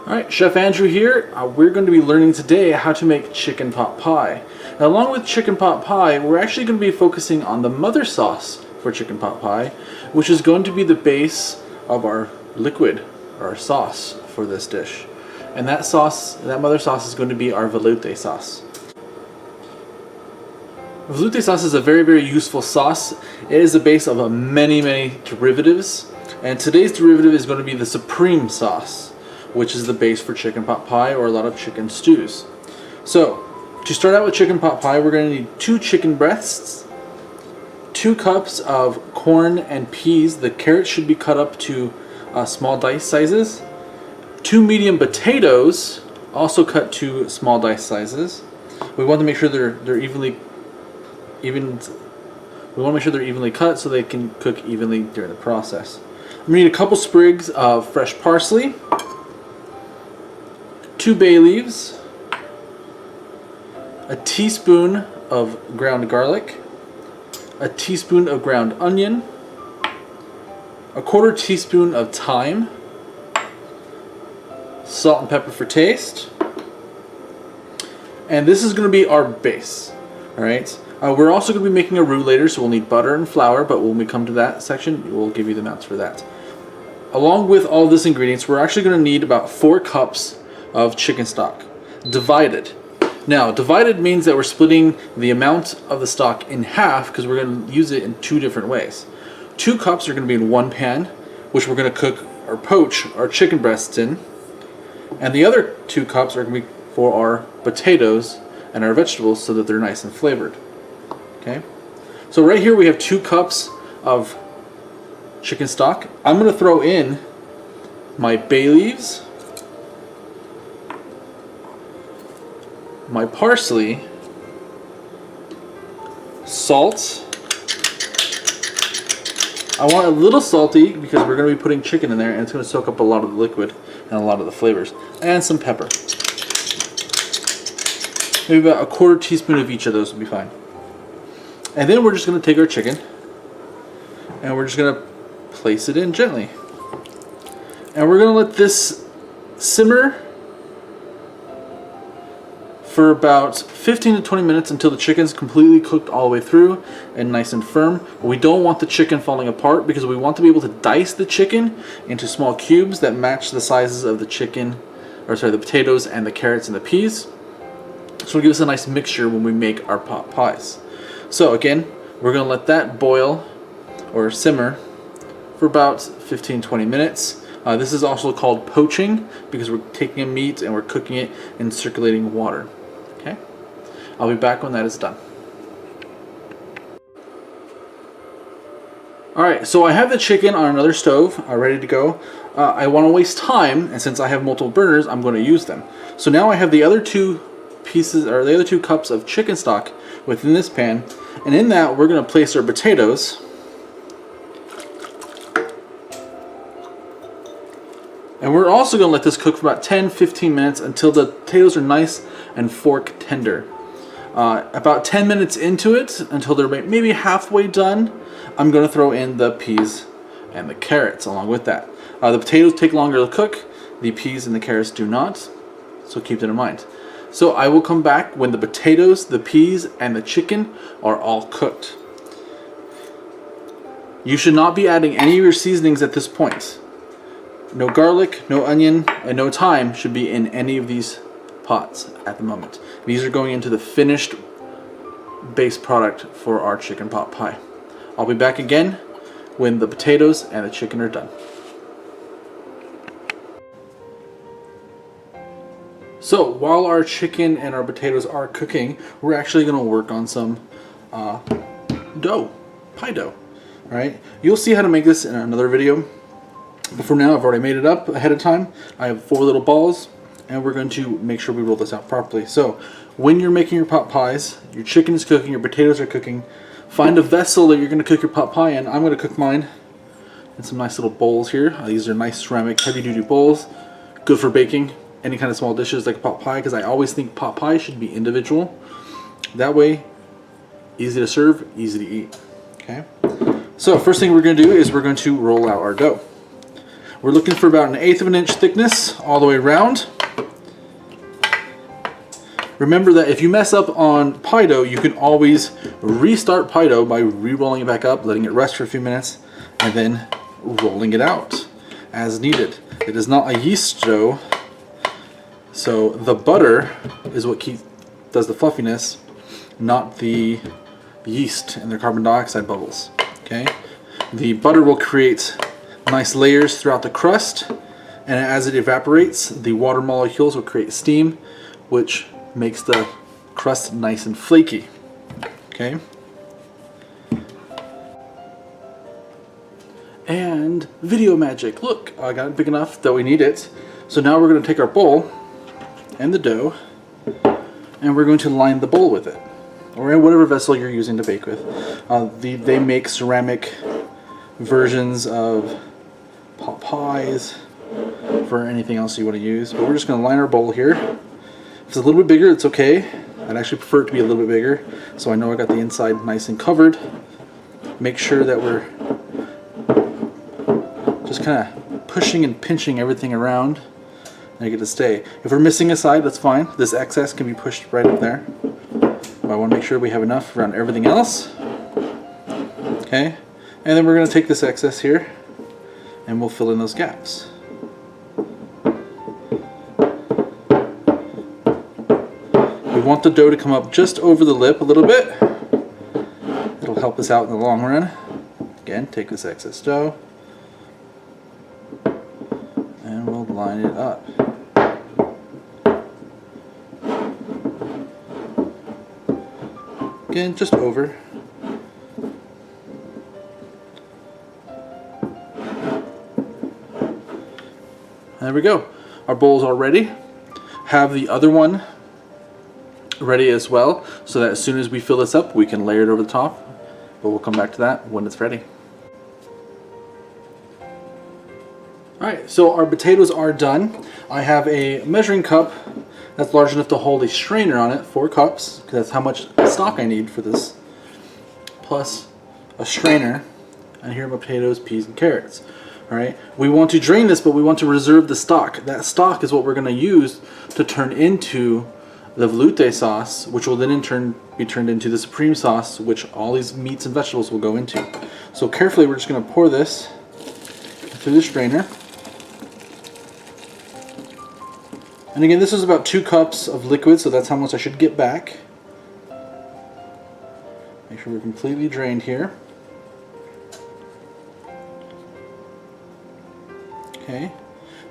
Alright, Chef Andrew here. We're going to be learning today how to make chicken pot pie. Now, along with chicken pot pie, we're actually going to be focusing on the mother sauce for chicken pot pie, which is going to be the base of our liquid, our sauce for this dish. And that sauce, that mother sauce, is going to be our veloute sauce. Veloute sauce is a very, very useful sauce. It is the base of many derivatives. And today's derivative is going to be the supreme sauce, which is the base for chicken pot pie or a lot of chicken stews. So, to start out with chicken pot pie, we're going to need 2 chicken breasts, 2 cups of corn and peas. The carrots should be cut up to small dice sizes. 2 medium potatoes, also cut to small dice sizes. We want to make sure they're evenly cut so they can cook evenly during the process. We need a couple sprigs of fresh parsley, 2 bay leaves, a teaspoon of ground garlic, a teaspoon of ground onion, a 1/4 teaspoon of thyme, salt and pepper for taste, and this is going to be our base. Alright, we're also going to be making a roux later, so we'll need butter and flour, but when we come to that section, we'll give you the amounts for that. Along with all this ingredients, we're actually going to need about 4 cups of chicken stock, divided. Now, divided means that we're splitting the amount of the stock in half because we're going to use it in 2 different ways. 2 cups are going to be in one pan, which we're going to cook or poach our chicken breasts in, and the other 2 cups are going to be for our potatoes and our vegetables so that they're nice and flavored. Okay, so right here we have 2 cups of chicken stock. I'm going to throw in my bay leaves, my parsley, salt. I want it a little salty because we're going to be putting chicken in there and it's going to soak up a lot of the liquid and a lot of the flavors. And some pepper. Maybe about a 1/4 teaspoon of each of those would be fine. And then we're just going to take our chicken and we're just going to place it in gently. And we're going to let this simmer for about 15 to 20 minutes until the chicken's completely cooked all the way through and nice and firm. We don't want the chicken falling apart because we want to be able to dice the chicken into small cubes that match the sizes of the the potatoes and the carrots and the peas. So it'll give us a nice mixture when we make our pot pies. So again, we're going to let that boil or simmer for about 15-20 minutes. This is also called poaching because we're taking a meat and we're cooking it in circulating water. Okay, I'll be back when that is done. Alright, so I have the chicken on another stove ready to go. I want to waste time, and since I have multiple burners, I'm going to use them. So now I have the other 2 cups of chicken stock within this pan, and in that we're going to place our potatoes. And we're also going to let this cook for about 10-15 minutes until the potatoes are nice and fork tender. About 10 minutes into it, until they're maybe halfway done, I'm going to throw in the peas and the carrots along with that. The potatoes take longer to cook, the peas and the carrots do not, so keep that in mind. So I will come back when the potatoes, the peas, and the chicken are all cooked. You should not be adding any of your seasonings at this point. No garlic, no onion, and no thyme should be in any of these pots at the moment. These are going into the finished base product for our chicken pot pie. I'll be back again when the potatoes and the chicken are done. So while our chicken and our potatoes are cooking, we're actually going to work on some dough, pie dough. All right, you'll see how to make this in another video. But for now, I've already made it up ahead of time. I have 4 little balls, and we're going to make sure we roll this out properly. So when you're making your pot pies, your chicken is cooking, your potatoes are cooking, find a vessel that you're going to cook your pot pie in. I'm going to cook mine in some nice little bowls here. These are nice ceramic heavy-duty bowls, good for baking any kind of small dishes like a pot pie, because I always think pot pie should be individual. That way, easy to serve, easy to eat. Okay. So first thing we're going to do is we're going to roll out our dough. We're looking for about 1/8 of an inch thickness all the way around. Remember that if you mess up on pie dough, you can always restart pie dough by re-rolling it back up, letting it rest for a few minutes, and then rolling it out as needed. It is not a yeast dough, so the butter is what does the fluffiness, not the yeast and their carbon dioxide bubbles. Okay, the butter will create nice layers throughout the crust, and as it evaporates, the water molecules will create steam, which makes the crust nice and flaky. Okay. And video magic. Look, I got it big enough that we need it. So now we're going to take our bowl and the dough, and we're going to line the bowl with it, or in whatever vessel you're using to bake with. They make ceramic versions of pot pies for anything else you want to use. But we're just going to line our bowl here. If it's a little bit bigger, it's okay. I'd actually prefer it to be a little bit bigger, so I know I got the inside nice and covered. Make sure that we're just kind of pushing and pinching everything around and I get to stay. If we're missing a side, that's fine. This excess can be pushed right up there. But I want to make sure we have enough around everything else. Okay, and then we're going to take this excess here and we'll fill in those gaps. We want the dough to come up just over the lip a little bit. It'll help us out in the long run. Again, take this excess dough and we'll line it up. Again, just over. There we go. Our bowl's all ready. Have the other one ready as well, so that as soon as we fill this up, we can layer it over the top. But we'll come back to that when it's ready. Alright, so our potatoes are done. I have a measuring cup that's large enough to hold a strainer on it, 4 cups, because that's how much stock I need for this, plus a strainer, and here are my potatoes, peas, and carrots. Alright, we want to drain this, but we want to reserve the stock. That stock is what we're going to use to turn into the veloute sauce, which will then in turn be turned into the supreme sauce, which all these meats and vegetables will go into. So carefully, we're just going to pour this through the strainer. And again, this is about 2 cups of liquid, so that's how much I should get back. Make sure we're completely drained here. Okay,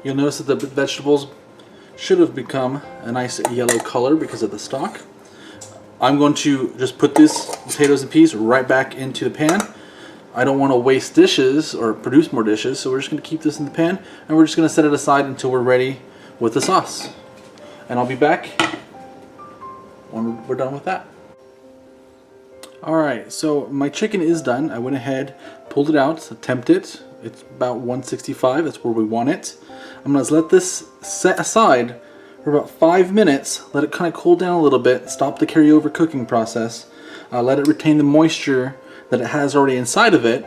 you'll notice that the vegetables should have become a nice yellow color because of the stock. I'm going to just put these potatoes and peas right back into the pan. I don't want to waste dishes or produce more dishes, so we're just going to keep this in the pan and we're just going to set it aside until we're ready with the sauce. And I'll be back when we're done with that. Alright, so my chicken is done. I went ahead, pulled it out, temped it. It's about 165, that's where we want it. I'm going to let this set aside for about 5 minutes, let it kind of cool down a little bit, stop the carryover cooking process, let it retain the moisture that it has already inside of it,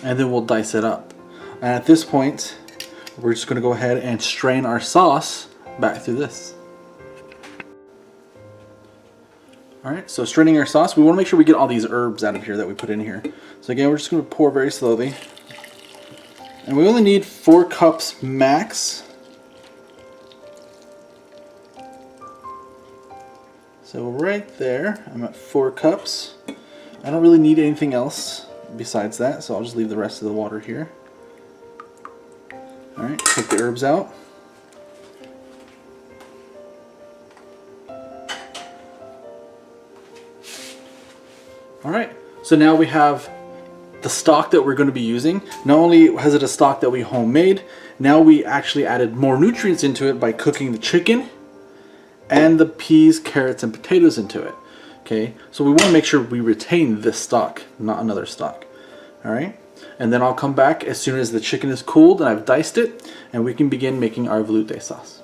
and then we'll dice it up. And at this point, we're just going to go ahead and strain our sauce back through this. Alright, so straining our sauce, we want to make sure we get all these herbs out of here that we put in here. So again, we're just going to pour very slowly. And we only need 4 cups max. So right there, I'm at 4 cups. I don't really need anything else besides that, so I'll just leave the rest of the water here. Alright, take the herbs out. Alright, so now we have the stock that we're going to be using. Not only has it a stock that we homemade, now we actually added more nutrients into it by cooking the chicken and the peas, carrots, and potatoes into it. Okay, so we want to make sure we retain this stock, not another stock. Alright, and then I'll come back as soon as the chicken is cooled and I've diced it, and we can begin making our veloute sauce.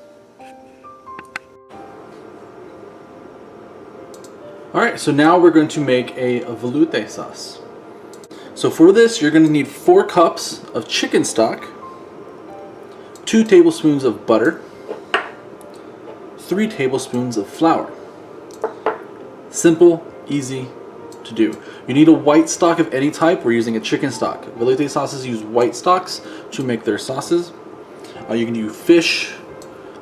Alright, so now we're going to make a veloute sauce. So for this, you're going to need 4 cups of chicken stock. 2 tablespoons of butter, 3 tablespoons of flour. Simple, easy to do. You need a white stock of any type. We're using a chicken stock. Veloute sauces use white stocks to make their sauces. You can use fish,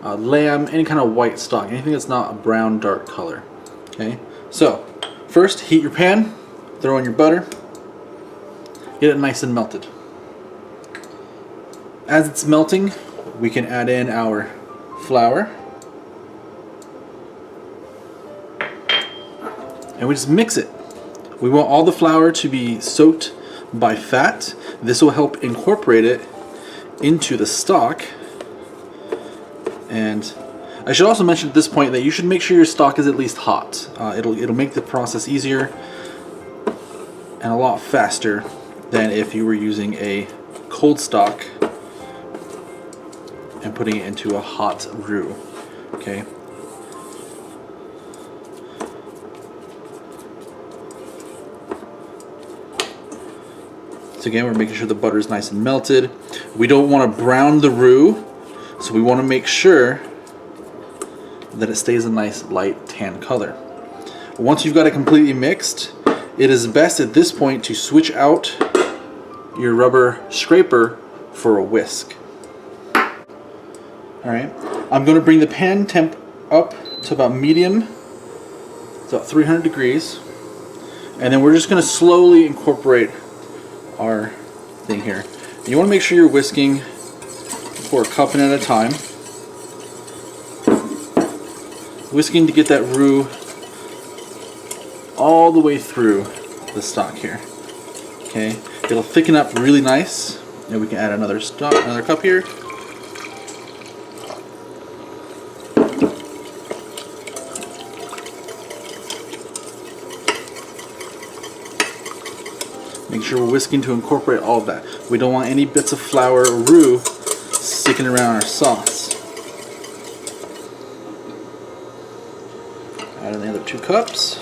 lamb, any kind of white stock, anything that's not a brown dark color. Okay, so first heat your pan, throw in your butter, get it nice and melted. As it's melting, we can add in our flour, and we just mix it. We want all the flour to be soaked by fat. This will help incorporate it into the stock. And I should also mention at this point that you should make sure your stock is at least hot. It'll make the process easier and a lot faster than if you were using a cold stock and putting it into a hot roux. Okay. So again, we're making sure the butter is nice and melted. We don't want to brown the roux, so we want to make sure that it stays a nice light tan color. Once you've got it completely mixed, it is best at this point to switch out your rubber scraper for a whisk. Alright, I'm going to bring the pan temp up to about medium, it's about 300 degrees, and then we're just going to slowly incorporate our thing here. You want to make sure you're whisking for a cupping at a time. Whisking to get that roux all the way through the stock here. Okay, it'll thicken up really nice, and we can add another cup here. Make sure we're whisking to incorporate all of that. We don't want any bits of flour or roux sticking around our sauce. Add in the other 2 cups.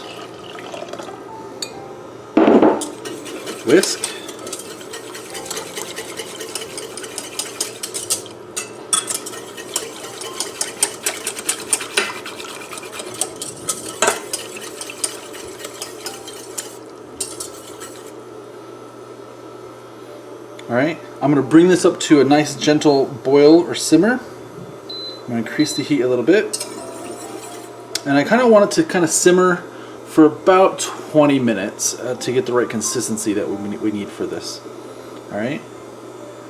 Whisk. Alright, I'm going to bring this up to a nice gentle boil or simmer. I'm going to increase the heat a little bit. And I kind of want it to kind of simmer for about 20 minutes to get the right consistency that we need for this. Alright,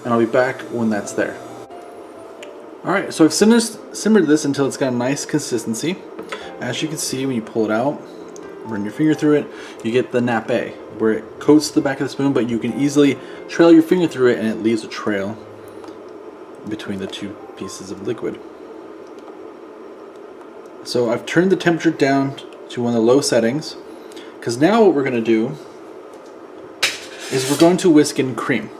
and I'll be back when that's there. Alright, so I've simmered this until it's got a nice consistency. As you can see, when you pull it out, run your finger through it, you get the nappe, where it coats the back of the spoon, but you can easily trail your finger through it and it leaves a trail between the 2 pieces of liquid. So I've turned the temperature down to one of the low settings, because now what we're going to do is we're going to whisk in cream.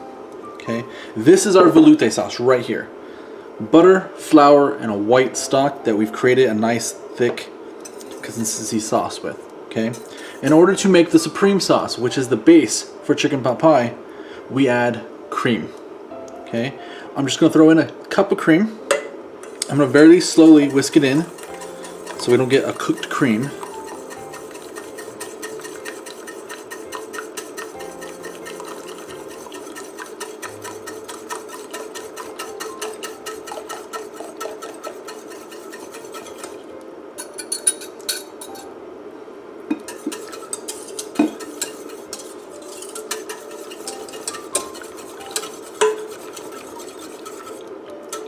Okay, this is our veloute sauce right here. Butter, flour, and a white stock that we've created a nice thick consistency sauce with. Okay, in order to make the supreme sauce, which is the base for chicken pot pie, we add cream. Okay, I'm just going to throw in a cup of cream. I'm going to very slowly whisk it in so we don't get a cooked cream.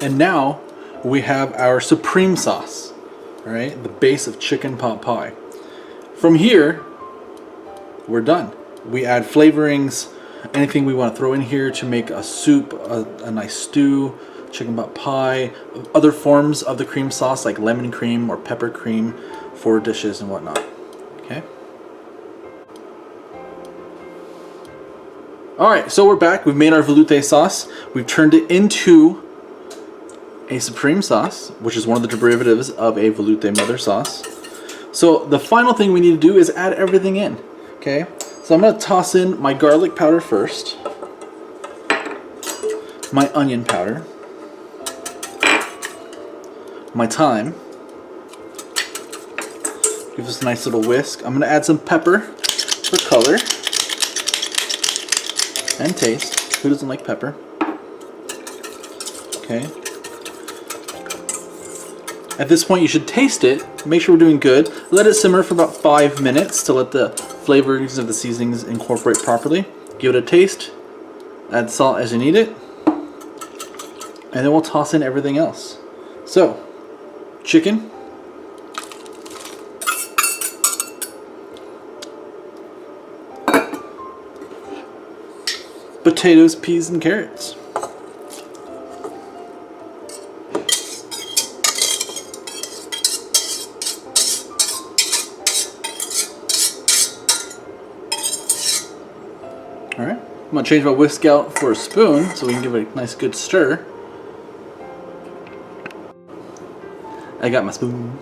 And now we have our supreme sauce, all right, the base of chicken pot pie. From here, we're done. We add flavorings, anything we want to throw in here to make a soup, a nice stew, chicken pot pie, other forms of the cream sauce like lemon cream or pepper cream for dishes and whatnot. Okay. All right, so we're back. We've made our veloute sauce. We've turned it into a supreme sauce, which is one of the derivatives of a veloute mother sauce. So the final thing we need to do is add everything in. Okay, so I'm going to toss in my garlic powder first, my onion powder, my thyme. Give this a nice little whisk. I'm going to add some pepper for color and taste. Who doesn't like pepper? Okay. At this point, you should taste it. Make sure we're doing good. Let it simmer for about 5 minutes to let the flavors of the seasonings incorporate properly. Give it a taste. Add salt as you need it. And then we'll toss in everything else. So, chicken. Potatoes, peas, and carrots. Alright, I'm going to change my whisk out for a spoon so we can give it a nice good stir. I got my spoon.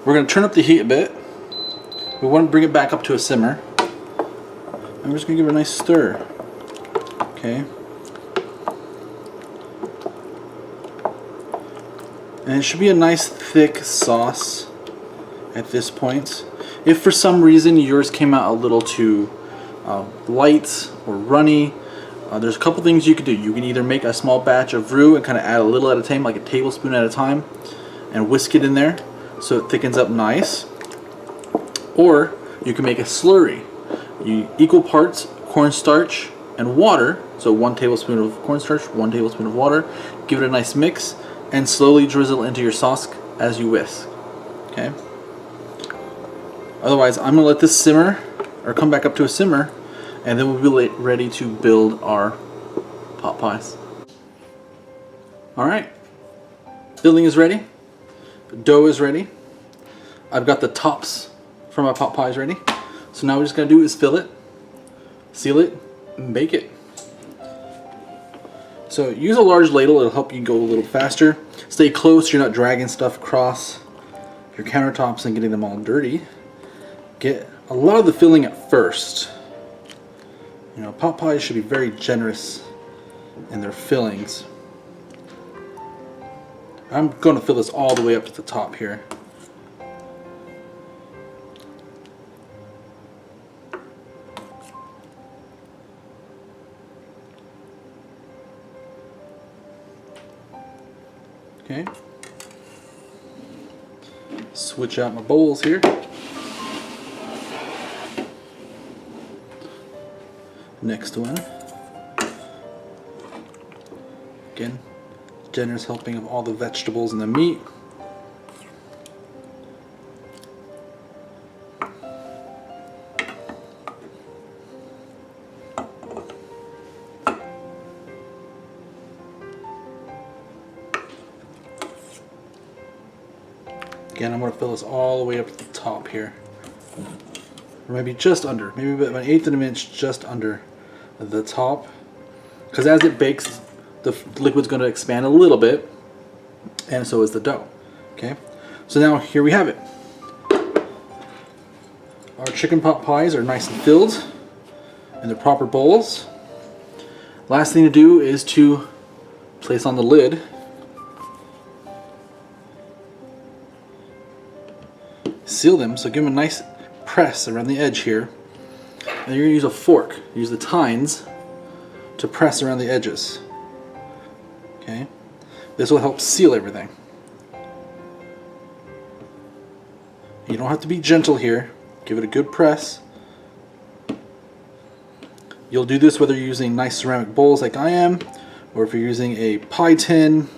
We're going to turn up the heat a bit. We want to bring it back up to a simmer. And we're just going to give it a nice stir. Okay. And it should be a nice thick sauce at this point. If for some reason yours came out a little too light or runny, there's a couple things you could do. You can either make a small batch of roux and kind of add a little at a time, like a tablespoon at a time, and whisk it in there so it thickens up nice. Or you can make a slurry. Equal parts cornstarch and water, so 1 tablespoon of cornstarch, 1 tablespoon of water. Give it a nice mix and slowly drizzle into your sauce as you whisk. Okay. Otherwise, I'm gonna let this simmer or come back up to a simmer, and then we'll be ready to build our pot pies. All right, filling is ready. The dough is ready. I've got the tops for my pot pies ready. So now what we're just gonna do is fill it, seal it, and bake it. So use a large ladle, it'll help you go a little faster. Stay close, you're not dragging stuff across your countertops and getting them all dirty. Get a lot of the filling at first. You know, pot pies should be very generous in their fillings. I'm going to fill this all the way up to the top here. Okay. Switch out my bowls here. Next one. Again, generous helping of all the vegetables and the meat. Again, I'm going to fill this all the way up to the top here. Or maybe just under, maybe about 1/8 of an inch just under the top. Because as it bakes, the liquid's going to expand a little bit, and so is the dough. Okay, so now here we have it. Our chicken pot pies are nice and filled in the proper bowls. Last thing to do is to place on the lid. Seal them, so give them a nice press around the edge here. And you're going to use a fork. Use the tines to press around the edges. Okay, this will help seal everything. You don't have to be gentle here. Give it a good press. You'll do this whether you're using nice ceramic bowls like I am, or if you're using a pie tin.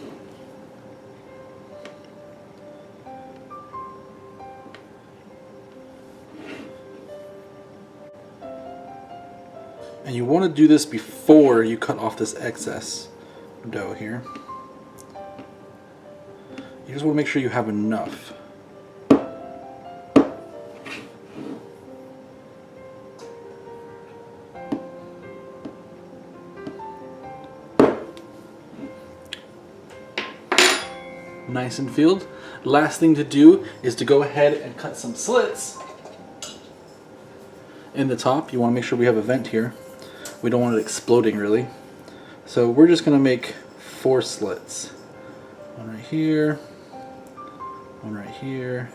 And you want to do this before you cut off this excess dough here. You just want to make sure you have enough. Nice and filled. Last thing to do is to go ahead and cut some slits in the top. You want to make sure we have a vent here. We don't want it exploding really. So we're just going to make 4 slits. One right here, One right here.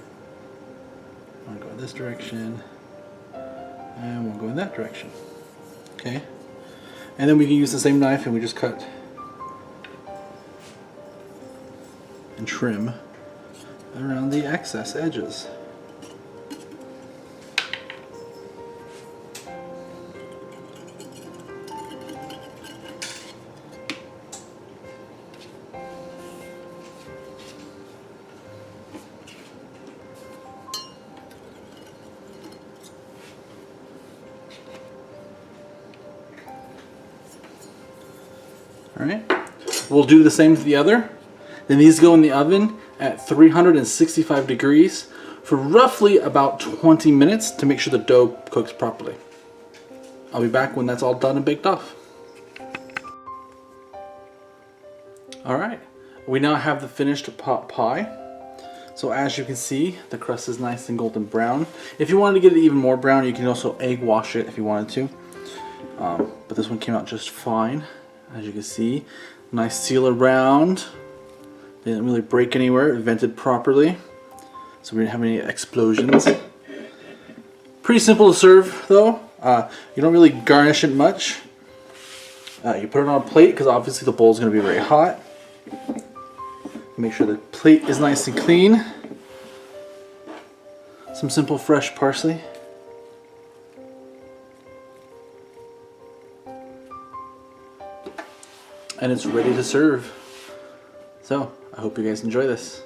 One go in this direction. And one go in that direction. Okay. And then we can use the same knife and we just cut and trim around the excess edges. Alright, we'll do the same to the other. Then these go in the oven at 365 degrees for roughly about 20 minutes to make sure the dough cooks properly. I'll be back when that's all done and baked off. Alright, we now have the finished pot pie. So as you can see, the crust is nice and golden brown. If you wanted to get it even more brown, you can also egg wash it if you wanted to. But this one came out just fine. As you can see, nice seal around. Didn't really break anywhere. It vented properly, so we didn't have any explosions. Pretty simple to serve, though. You don't really garnish it much. You put it on a plate because obviously the bowl is going to be very hot. Make sure the plate is nice and clean. Some simple fresh parsley. And it's ready to serve. So, I hope you guys enjoy this.